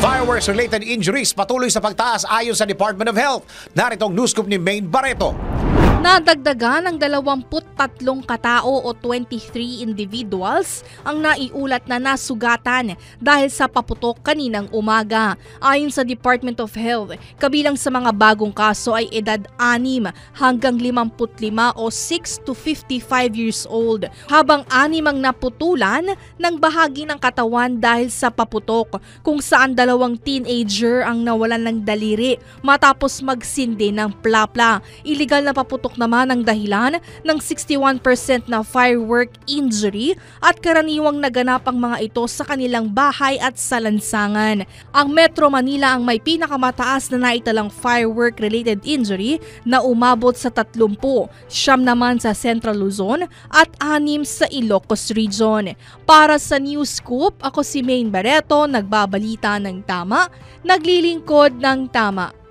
Fireworks-related injuries patuloy sa pagtaas ayon sa Department of Health. Narito ang news scoop ni Maine Barreto. Nadagdagan ng 23 katao o 23 individuals ang naiulat na nasugatan dahil sa paputok kaninang umaga. Ayon sa Department of Health, kabilang sa mga bagong kaso ay edad 6 hanggang 55 o 6 to 55 years old, habang 6 ang naputulan ng bahagi ng katawan dahil sa paputok, kung saan 2 teenager ang nawalan ng daliri matapos magsindi ng plapla. Illegal na paputok naman ang dahilan ng 61% na firework injury at karaniwang naganap ang mga ito sa kanilang bahay at sa lansangan. Ang Metro Manila ang may pinakamataas na naitalang firework-related injury na umabot sa 30, 9 naman sa Central Luzon at 6 sa Ilocos Region. Para sa News Scoop, ako si Maine Barreto, nagbabalita ng tama, naglilingkod ng tama.